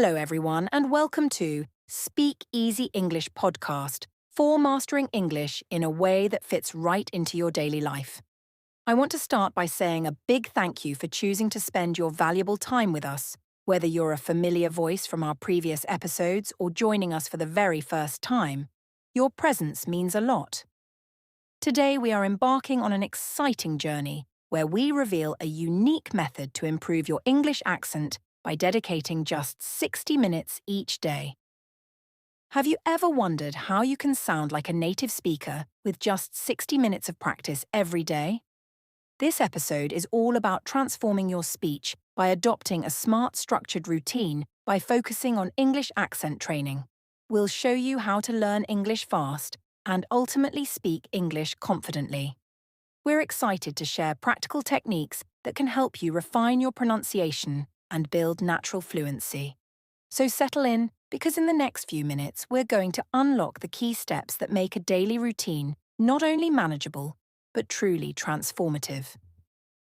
Hello, everyone, and welcome to Speak Easy English podcast for mastering English in a way that fits right into your daily life. I want to start by saying a big thank you for choosing to spend your valuable time with us, whether you're a familiar voice from our previous episodes or joining us for the very first time. Your presence means a lot. Today, we are embarking on an exciting journey where we reveal a unique method to improve your English accent by dedicating just 60 minutes each day. Have you ever wondered how you can sound like a native speaker with just 60 minutes of practice every day? This episode is all about transforming your speech by adopting a smart, structured routine by focusing on English accent training. We'll show you how to learn English fast and ultimately speak English confidently. We're excited to share practical techniques that can help you refine your pronunciation and build natural fluency. So settle in, because in the next few minutes we're going to unlock the key steps that make a daily routine not only manageable, but truly transformative.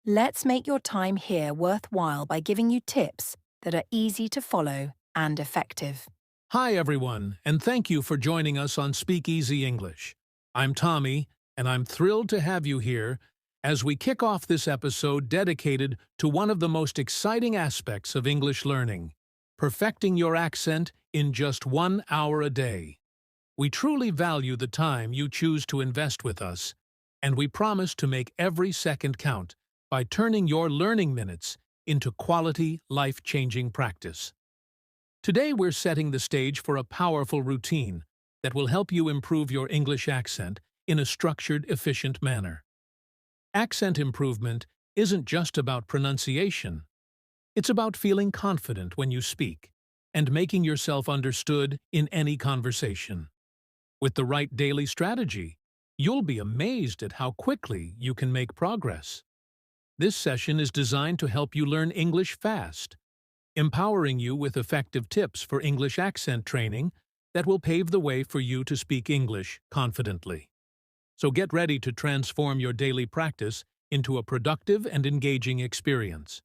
Let's make your time here worthwhile by giving you tips that are easy to follow and effective. Hi, everyone, and thank you for joining us on Speak Easy English. I'm Tommy, and I'm thrilled to have you here as we kick off this episode dedicated to one of the most exciting aspects of English learning, perfecting your accent in just 1 hour a day. We truly value the time you choose to invest with us, and we promise to make every second count by turning your learning minutes into quality, life-changing practice. Today we're setting the stage for a powerful routine that will help you improve your English accent in a structured, efficient manner. Accent improvement isn't just about pronunciation. It's about feeling confident when you speak and making yourself understood in any conversation. With the right daily strategy, you'll be amazed at how quickly you can make progress. This session is designed to help you learn English fast, empowering you with effective tips for English accent training that will pave the way for you to speak English confidently. So get ready to transform your daily practice into a productive and engaging experience.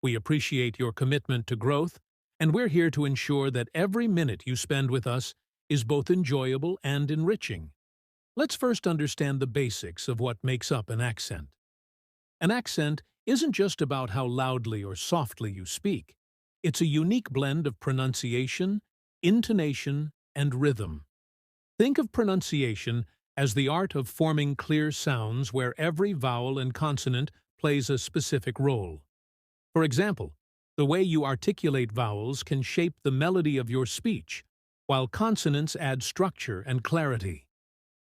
We appreciate your commitment to growth, and we're here to ensure that every minute you spend with us is both enjoyable and enriching. Let's first understand the basics of what makes up an accent. An accent isn't just about how loudly or softly you speak. It's a unique blend of pronunciation, intonation, and rhythm. Think of pronunciation as the art of forming clear sounds where every vowel and consonant plays a specific role. For example, the way you articulate vowels can shape the melody of your speech, while consonants add structure and clarity.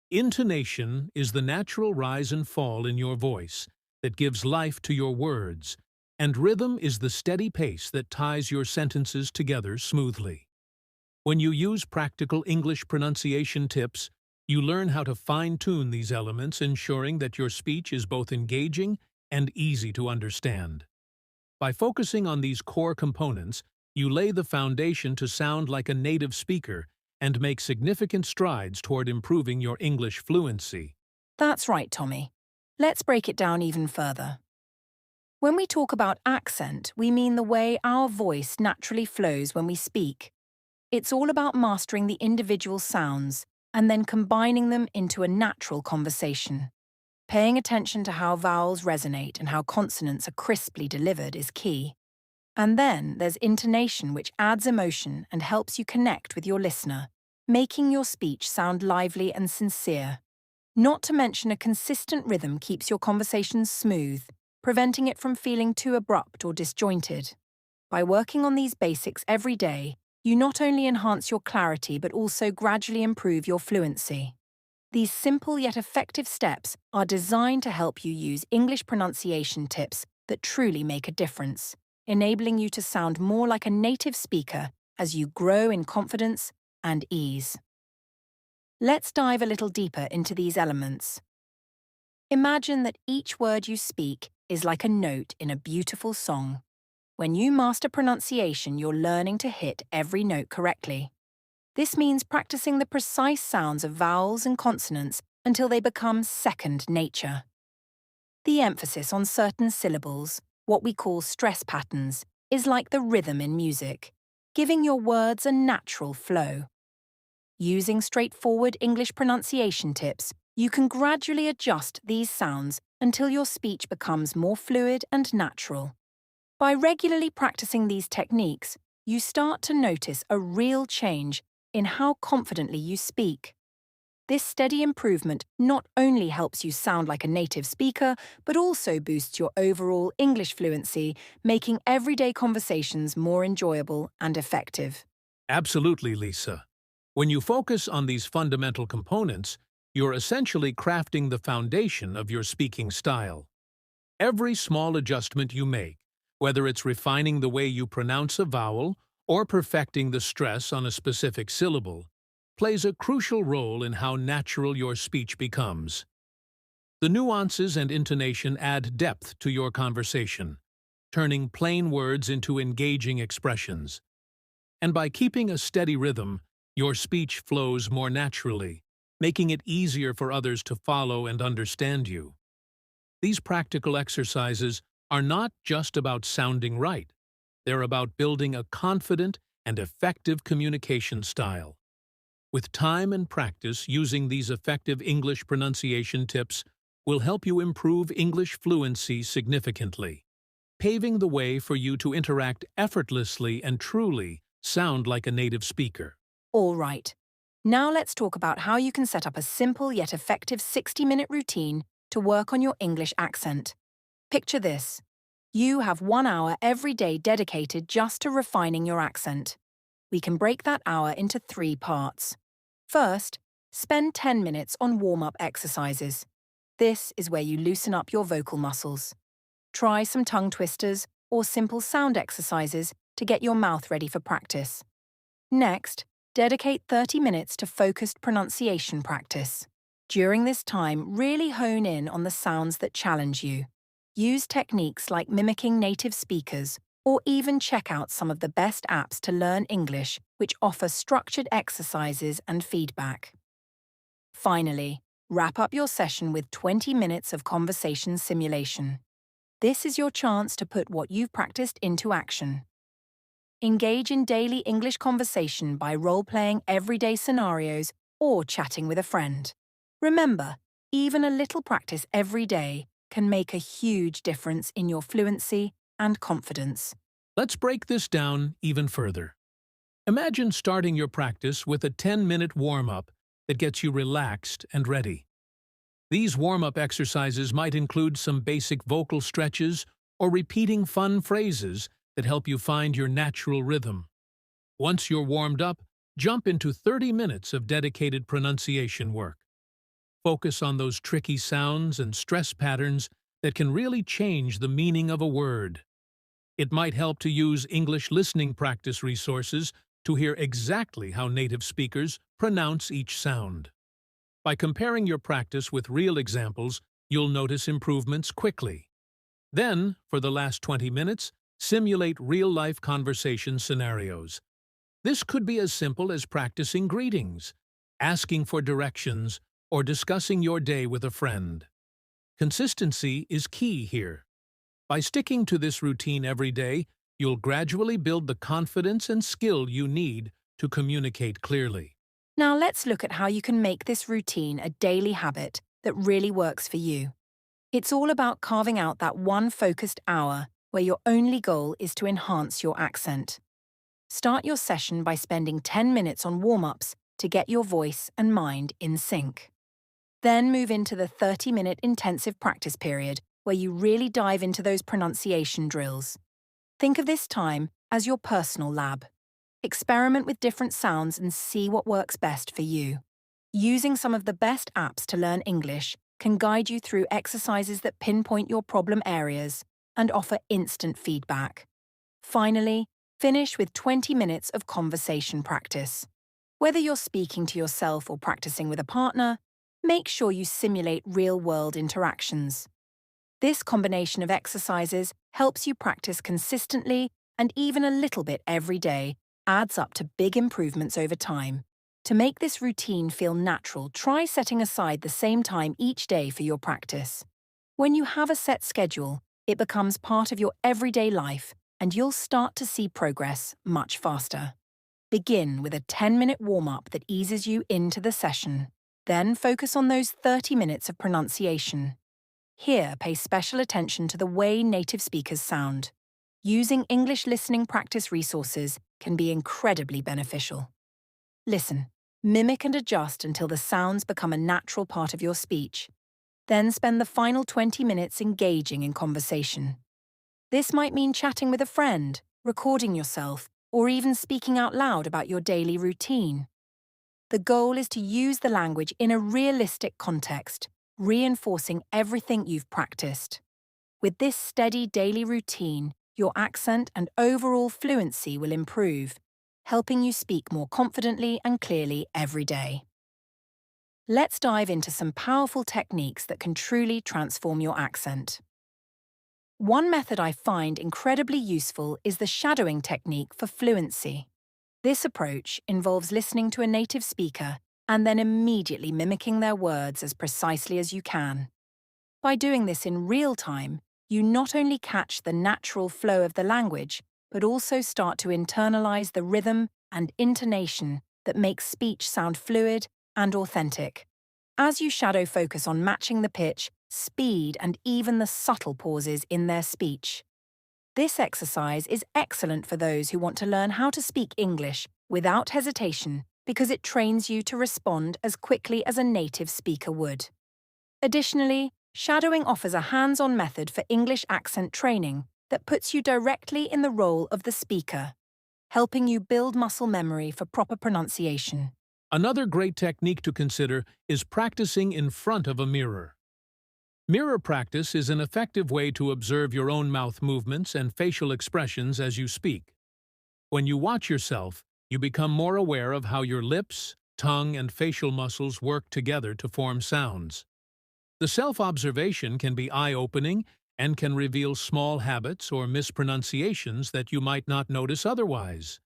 Intonation is the natural rise and fall in your voice that gives life to your words, and rhythm is the steady pace that ties your sentences together smoothly. When you use practical English pronunciation tips, you learn how to fine-tune these elements, ensuring that your speech is both engaging and easy to understand. By focusing on these core components, you lay the foundation to sound like a native speaker and make significant strides toward improving your English fluency. That's right, Tommy. Let's break it down even further. When we talk about accent, we mean the way our voice naturally flows when we speak. It's all about mastering the individual sounds and then combining them into a natural conversation. Paying attention to how vowels resonate and how consonants are crisply delivered is key. And then there's intonation, which adds emotion and helps you connect with your listener, making your speech sound lively and sincere. Not to mention, a consistent rhythm keeps your conversations smooth, preventing it from feeling too abrupt or disjointed. By working on these basics every day, you not only enhance your clarity but also gradually improve your fluency. These simple yet effective steps are designed to help you use English pronunciation tips that truly make a difference, enabling you to sound more like a native speaker as you grow in confidence and ease. Let's dive a little deeper into these elements. Imagine that each word you speak is like a note in a beautiful song. When you master pronunciation, you're learning to hit every note correctly. This means practicing the precise sounds of vowels and consonants until they become second nature. The emphasis on certain syllables, what we call stress patterns, is like the rhythm in music. giving your words a natural flow. Using straightforward English pronunciation tips, you can gradually adjust these sounds until your speech becomes more fluid and natural. By regularly practicing these techniques, you start to notice a real change in how confidently you speak. This steady improvement not only helps you sound like a native speaker, but also boosts your overall English fluency, making everyday conversations more enjoyable and effective. Absolutely, Lisa. When you focus on these fundamental components, you're essentially crafting the foundation of your speaking style. Every small adjustment you make, whether it's refining the way you pronounce a vowel or perfecting the stress on a specific syllable, plays a crucial role in how natural your speech becomes. The nuances and intonation add depth to your conversation, turning plain words into engaging expressions. And by keeping a steady rhythm, your speech flows more naturally, making it easier for others to follow and understand you. These practical exercises are not just about sounding right. They're about building a confident and effective communication style. With time and practice, using these effective English pronunciation tips will help you improve English fluency significantly, paving the way for you to interact effortlessly and truly sound like a native speaker. All right. Now let's talk about how you can set up a simple yet effective 60-minute routine to work on your English accent. Picture this. You have 1 hour every day dedicated just to refining your accent. We can break that hour into 3 parts. First, spend 10 minutes on warm-up exercises. This is where you loosen up your vocal muscles. Try some tongue twisters or simple sound exercises to get your mouth ready for practice. Next, dedicate 30 minutes to focused pronunciation practice. During this time, really hone in on the sounds that challenge you. Use techniques like mimicking native speakers, or even check out some of the best apps to learn English, which offer structured exercises and feedback. Finally, wrap up your session with 20 minutes of conversation simulation. This is your chance to put what you've practiced into action. Engage in daily English conversation by role-playing everyday scenarios or chatting with a friend. Remember, even a little practice every day can make a huge difference in your fluency and confidence. Let's break this down even further. Imagine starting your practice with a 10-minute warm-up that gets you relaxed and ready. These warm-up exercises might include some basic vocal stretches or repeating fun phrases that help you find your natural rhythm. Once you're warmed up, jump into 30 minutes of dedicated pronunciation work. Focus on those tricky sounds and stress patterns that can really change the meaning of a word. It might help to use English listening practice resources to hear exactly how native speakers pronounce each sound. By comparing your practice with real examples, you'll notice improvements quickly. Then, for the last 20 minutes, simulate real-life conversation scenarios. This could be as simple as practicing greetings, asking for directions, or discussing your day with a friend. Consistency is key here. By sticking to this routine every day, you'll gradually build the confidence and skill you need to communicate clearly. Now let's look at how you can make this routine a daily habit that really works for you. It's all about carving out that one focused hour where your only goal is to enhance your accent. Start your session by spending 10 minutes on warm-ups to get your voice and mind in sync. Then move into the 30-minute intensive practice period where you really dive into those pronunciation drills. Think of this time as your personal lab. Experiment with different sounds and see what works best for you. Using some of the best apps to learn English can guide you through exercises that pinpoint your problem areas and offer instant feedback. Finally, finish with 20 minutes of conversation practice. Whether you're speaking to yourself or practicing with a partner, make sure you simulate real-world interactions. This combination of exercises helps you practice consistently and even a little bit every day adds up to big improvements over time. To make this routine feel natural, try setting aside the same time each day for your practice. When you have a set schedule, it becomes part of your everyday life, and you'll start to see progress much faster. Begin with a 10-minute warm-up that eases you into the session. Then focus on those 30 minutes of pronunciation. Here, pay special attention to the way native speakers sound. Using English listening practice resources can be incredibly beneficial. Listen, mimic and adjust until the sounds become a natural part of your speech. Then spend the final 20 minutes engaging in conversation. This might mean chatting with a friend, recording yourself, or even speaking out loud about your daily routine. The goal is to use the language in a realistic context, reinforcing everything you've practiced. With this steady daily routine, your accent and overall fluency will improve, helping you speak more confidently and clearly every day. Let's dive into some powerful techniques that can truly transform your accent. One method I find incredibly useful is the shadowing technique for fluency. This approach involves listening to a native speaker and then immediately mimicking their words as precisely as you can. By doing this in real time, you not only catch the natural flow of the language, but also start to internalize the rhythm and intonation that makes speech sound fluid and authentic. As you shadow focus on matching the pitch, speed, and even the subtle pauses in their speech. This exercise is excellent for those who want to learn how to speak English without hesitation because it trains you to respond as quickly as a native speaker would. Additionally, shadowing offers a hands-on method for English accent training that puts you directly in the role of the speaker, helping you build muscle memory for proper pronunciation. Another great technique to consider is practicing in front of a mirror. Mirror practice is an effective way to observe your own mouth movements and facial expressions as you speak. When you watch yourself, you become more aware of how your lips, tongue, and facial muscles work together to form sounds. The self-observation can be eye-opening and can reveal small habits or mispronunciations that you might not notice otherwise.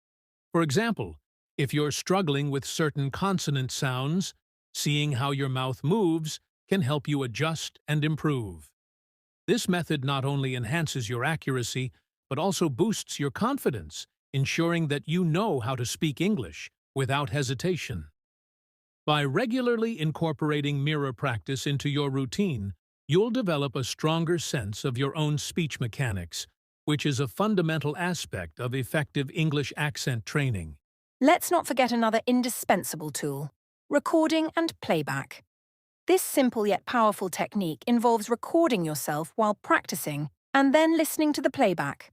For example, if you're struggling with certain consonant sounds, seeing how your mouth moves can help you adjust and improve. This method not only enhances your accuracy, but also boosts your confidence, ensuring that you know how to speak English without hesitation. By regularly incorporating mirror practice into your routine, you'll develop a stronger sense of your own speech mechanics, which is a fundamental aspect of effective English accent training. Let's not forget another indispensable tool: recording and playback. This simple yet powerful technique involves recording yourself while practicing and then listening to the playback.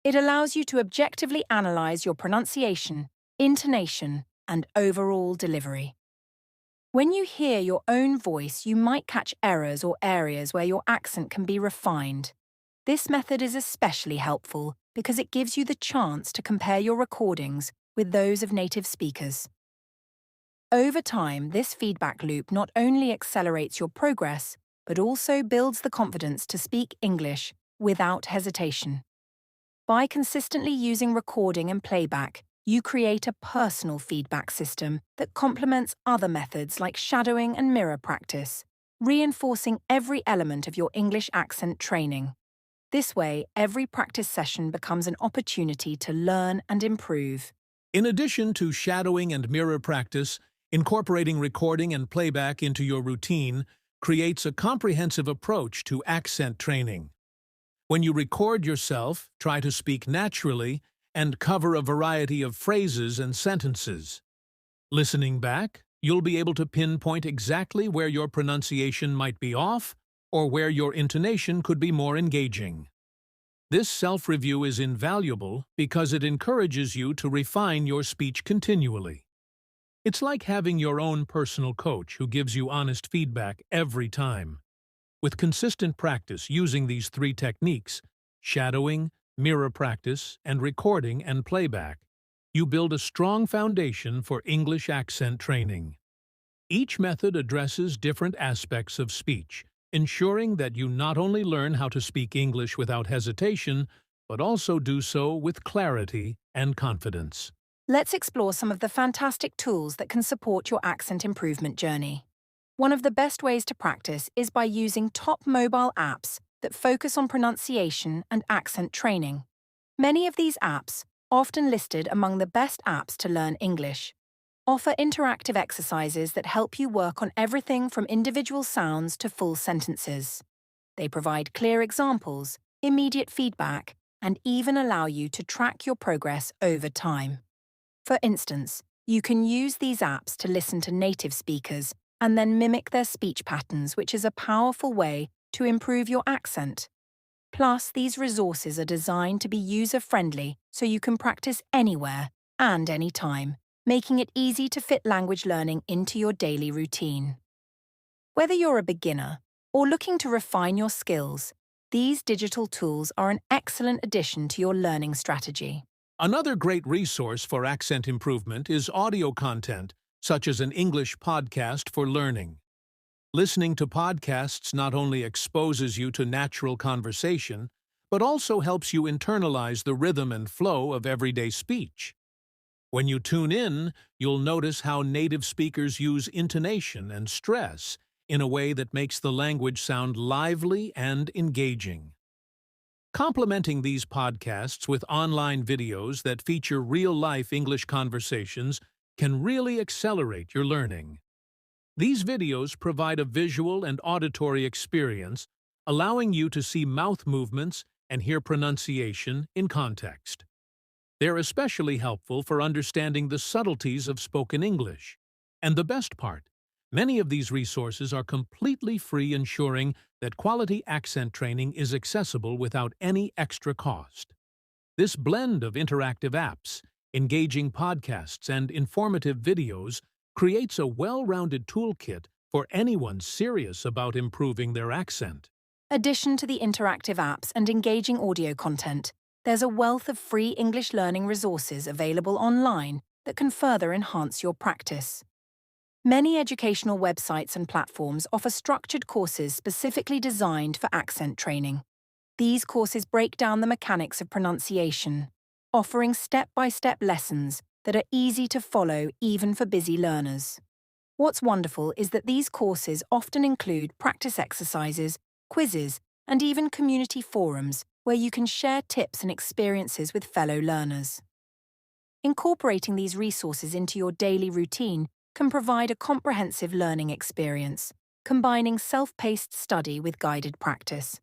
It allows you to objectively analyze your pronunciation, intonation, and overall delivery. When you hear your own voice, you might catch errors or areas where your accent can be refined. This method is especially helpful because it gives you the chance to compare your recordings with those of native speakers. Over time, this feedback loop not only accelerates your progress, but also builds the confidence to speak English without hesitation. By consistently using recording and playback, you create a personal feedback system that complements other methods like shadowing and mirror practice, reinforcing every element of your English accent training. This way, every practice session becomes an opportunity to learn and improve. In addition to shadowing and mirror practice, incorporating recording and playback into your routine creates a comprehensive approach to accent training. When you record yourself, try to speak naturally and cover a variety of phrases and sentences. Listening back, you'll be able to pinpoint exactly where your pronunciation might be off or where your intonation could be more engaging. This self-review is invaluable because it encourages you to refine your speech continually. It's like having your own personal coach who gives you honest feedback every time. With consistent practice using these three techniques, shadowing, mirror practice, and recording and playback, you build a strong foundation for English accent training. Each method addresses different aspects of speech, ensuring that you not only learn how to speak English without hesitation, but also do so with clarity and confidence. Let's explore some of the fantastic tools that can support your accent improvement journey. One of the best ways to practice is by using top mobile apps that focus on pronunciation and accent training. Many of these apps, often listed among the best apps to learn English, offer interactive exercises that help you work on everything from individual sounds to full sentences. They provide clear examples, immediate feedback, and even allow you to track your progress over time. For instance, you can use these apps to listen to native speakers and then mimic their speech patterns, which is a powerful way to improve your accent. Plus, these resources are designed to be user-friendly so you can practice anywhere and anytime, making it easy to fit language learning into your daily routine. Whether you're a beginner or looking to refine your skills, these digital tools are an excellent addition to your learning strategy. Another great resource for accent improvement is audio content, such as an English podcast for learning. Listening to podcasts not only exposes you to natural conversation, but also helps you internalize the rhythm and flow of everyday speech. When you tune in, you'll notice how native speakers use intonation and stress in a way that makes the language sound lively and engaging. Complementing these podcasts with online videos that feature real-life English conversations can really accelerate your learning. These videos provide a visual and auditory experience, allowing you to see mouth movements and hear pronunciation in context. They're especially helpful for understanding the subtleties of spoken English. And the best part, many of these resources are completely free, ensuring that quality accent training is accessible without any extra cost. This blend of interactive apps, engaging podcasts, and informative videos creates a well-rounded toolkit for anyone serious about improving their accent. Addition to the interactive apps and engaging audio content, there's a wealth of free English learning resources available online that can further enhance your practice. Many educational websites and platforms offer structured courses specifically designed for accent training. These courses break down the mechanics of pronunciation, offering step-by-step lessons that are easy to follow even for busy learners. What's wonderful is that these courses often include practice exercises, quizzes, and even community forums where you can share tips and experiences with fellow learners. Incorporating these resources into your daily routine can provide a comprehensive learning experience, combining self-paced study with guided practice.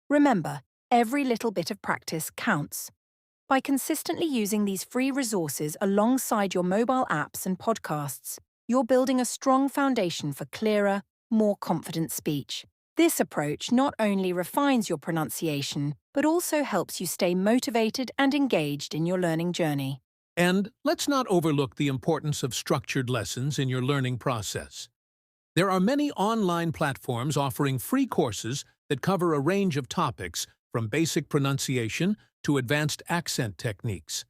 Remember, every little bit of practice counts. By consistently using these free resources alongside your mobile apps and podcasts, you're building a strong foundation for clearer, more confident speech. This approach not only refines your pronunciation, but also helps you stay motivated and engaged in your learning journey. And let's not overlook the importance of structured lessons in your learning process. There are many online platforms offering free courses that cover a range of topics, from basic pronunciation to advanced accent techniques.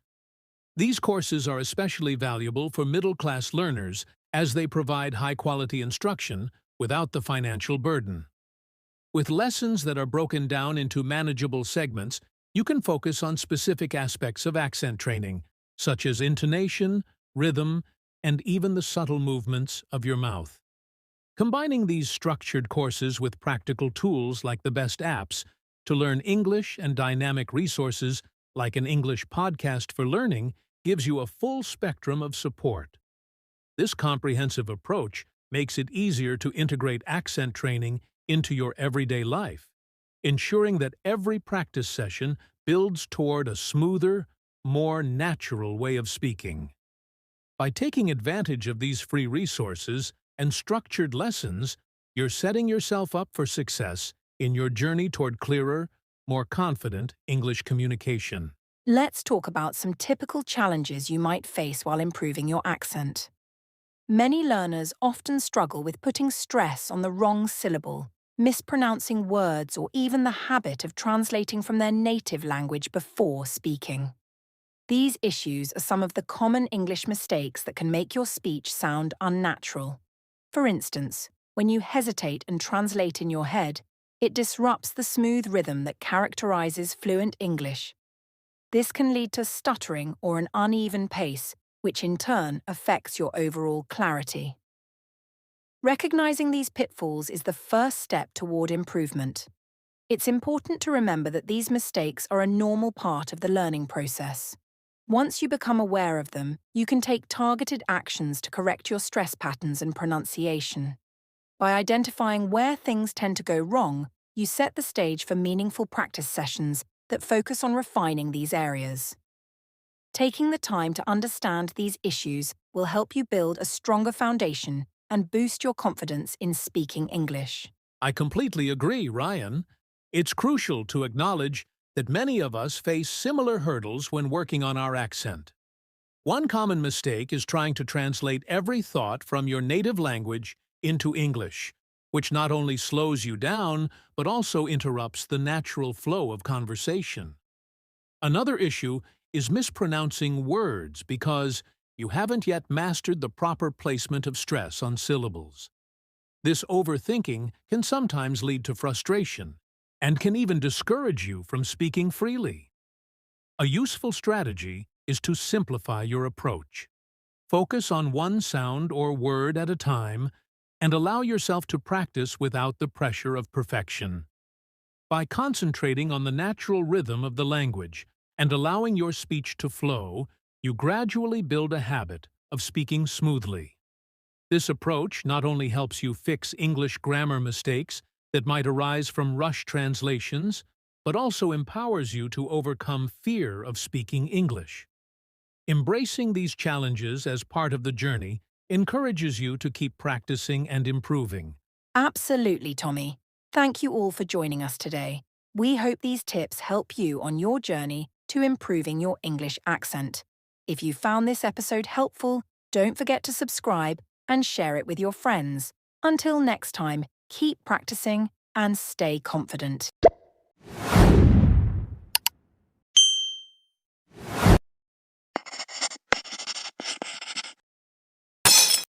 These courses are especially valuable for middle-class learners as they provide high-quality instruction without the financial burden. With lessons that are broken down into manageable segments, you can focus on specific aspects of accent training, such as intonation, rhythm, and even the subtle movements of your mouth. Combining these structured courses with practical tools like the best apps to learn English and dynamic resources like an English podcast for learning gives you a full spectrum of support. This comprehensive approach makes it easier to integrate accent training into your everyday life, ensuring that every practice session builds toward a smoother, more natural way of speaking. By taking advantage of these free resources and structured lessons, you're setting yourself up for success in your journey toward clearer, more confident English communication. Let's talk about some typical challenges you might face while improving your accent. Many learners often struggle with putting stress on the wrong syllable, mispronouncing words, or even the habit of translating from their native language before speaking. These issues are some of the common English mistakes that can make your speech sound unnatural. For instance, when you hesitate and translate in your head, it disrupts the smooth rhythm that characterizes fluent English. This can lead to stuttering or an uneven pace, which in turn affects your overall clarity. Recognizing these pitfalls is the first step toward improvement. It's important to remember that these mistakes are a normal part of the learning process. Once you become aware of them, you can take targeted actions to correct your stress patterns and pronunciation. By identifying where things tend to go wrong, you set the stage for meaningful practice sessions that focus on refining these areas. Taking the time to understand these issues will help you build a stronger foundation and boost your confidence in speaking English. I completely agree, Ryan. It's crucial to acknowledge that many of us face similar hurdles when working on our accent. One common mistake is trying to translate every thought from your native language into English, which not only slows you down, but also interrupts the natural flow of conversation. Another issue is mispronouncing words because you haven't yet mastered the proper placement of stress on syllables. This overthinking can sometimes lead to frustration and can even discourage you from speaking freely. A useful strategy is to simplify your approach. Focus on one sound or word at a time and allow yourself to practice without the pressure of perfection. By concentrating on the natural rhythm of the language and allowing your speech to flow, you gradually build a habit of speaking smoothly. This approach not only helps you fix English grammar mistakes that might arise from rush translations, but also empowers you to overcome fear of speaking English. Embracing these challenges as part of the journey encourages you to keep practicing and improving. Absolutely, Tommy. Thank you all for joining us today. We hope these tips help you on your journey to improving your English accent. If you found this episode helpful, don't forget to subscribe and share it with your friends. Until next time, keep practicing and stay confident.